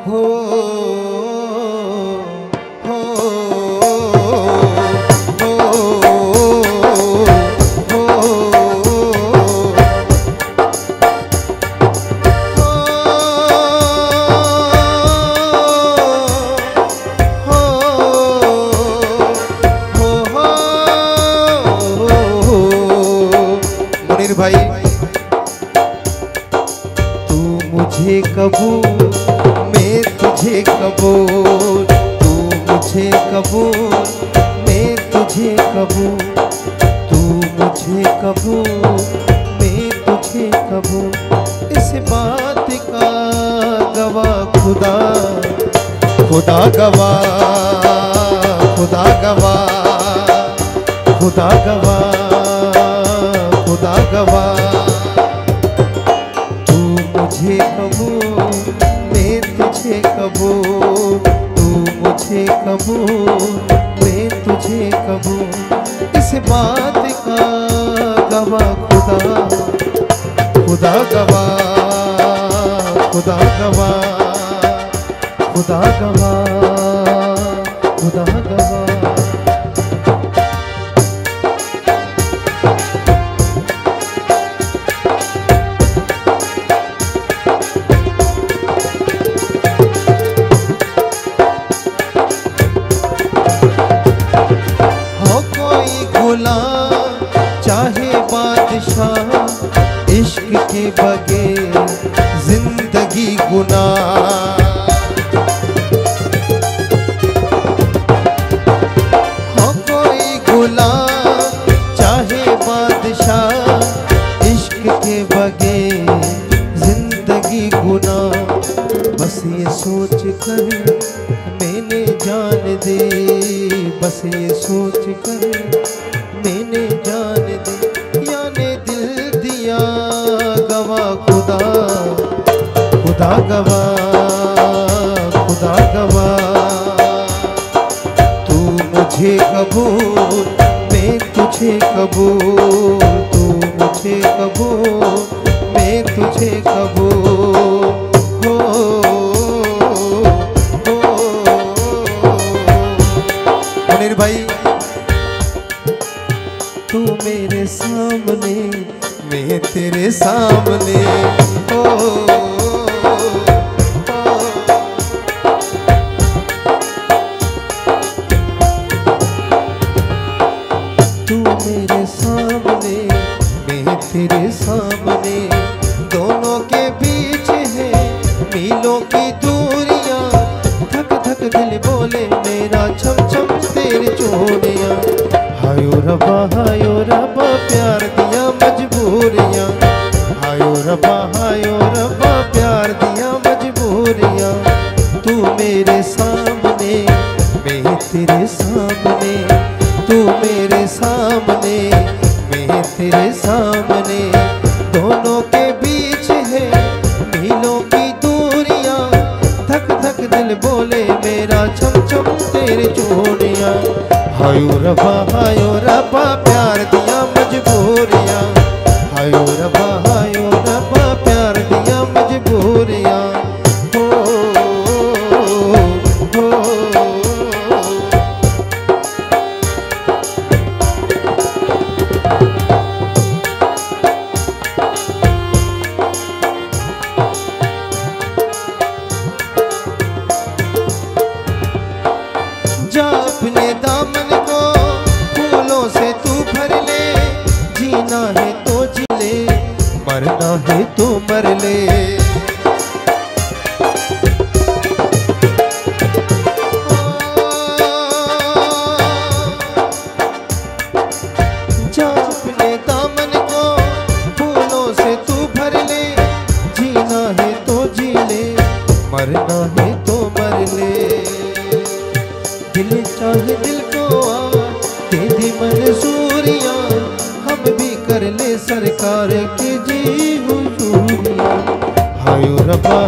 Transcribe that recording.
हो हो भाई तू मुझे कबूल मैं तुझे कबूल, तू मुझे कबूल मैं तुझे कबूल, तू मुझे कबूल मैं तुझे कबूल। इस बात का गवाह खुदा, खुदा गवाह, खुदा गवाह, खुदा गवाह, खुदा गवाह। तू मुझे कबूल मैं तुझे कबूल, तू मुझे कबूल मैं तुझे कबूल। इस बात का गवाह खुदा, खुदा गवाह, खुदा गवाह, खुदा गवाह, खुदा गवाह। चाहे बादशाह इश्क के बगैर जिंदगी गुनाह, हो कोई गुलाम चाहे बादशाह इश्क के बगैर जिंदगी गुनाह। बस ये सोच कर मैंने जान दे, बस ये सोच कर मैंने जान दे, याने दिल दिया गवाह खुदा, खुदा गवाह, खुदा गवाह। तू मुझे कबूल मैं तुझे कबूल, तू मुझे कबूल मैं तुझे कबूल। हो मुनीर भाई तू मेरे सामने मैं तेरे सामने, ओ तू मेरे सामने मैं तेरे सामने। दोनों के बीच है मीलों की दूरियां, धक धक दिल बोले मेरा छम छम तेरे चूड़ियां। हायो रब्बा प्यार दिया मजबूरियां, हायो रब्बा प्यार दिया मजबूरियां। तू मेरे सामने मैं तेरे सामने, तू मेरे सामने मैं तेरे सामने। दोनों के बीच है मीलों की दूरियां, धक धक दिल बोले मेरा छम छम तेरे चूड़ियां। हायो रब्बा प्यार दिया मजबूरियां, हायो रब्बा प्यार दिया मजबूरियां। हो हो जा अपने दामन को फूलों से तू भर ले, जीना है तो जी ले, मरना है तो मर ले। जा अपने दामन को फूलों से तू भर ले, जीना है तो जी ले, मरना है तो मर ले। दिल चाहे दिल को दे दी मंजूरियां, हम भी कर ले सरकार की जी हुजूरियां। हायो रब्बा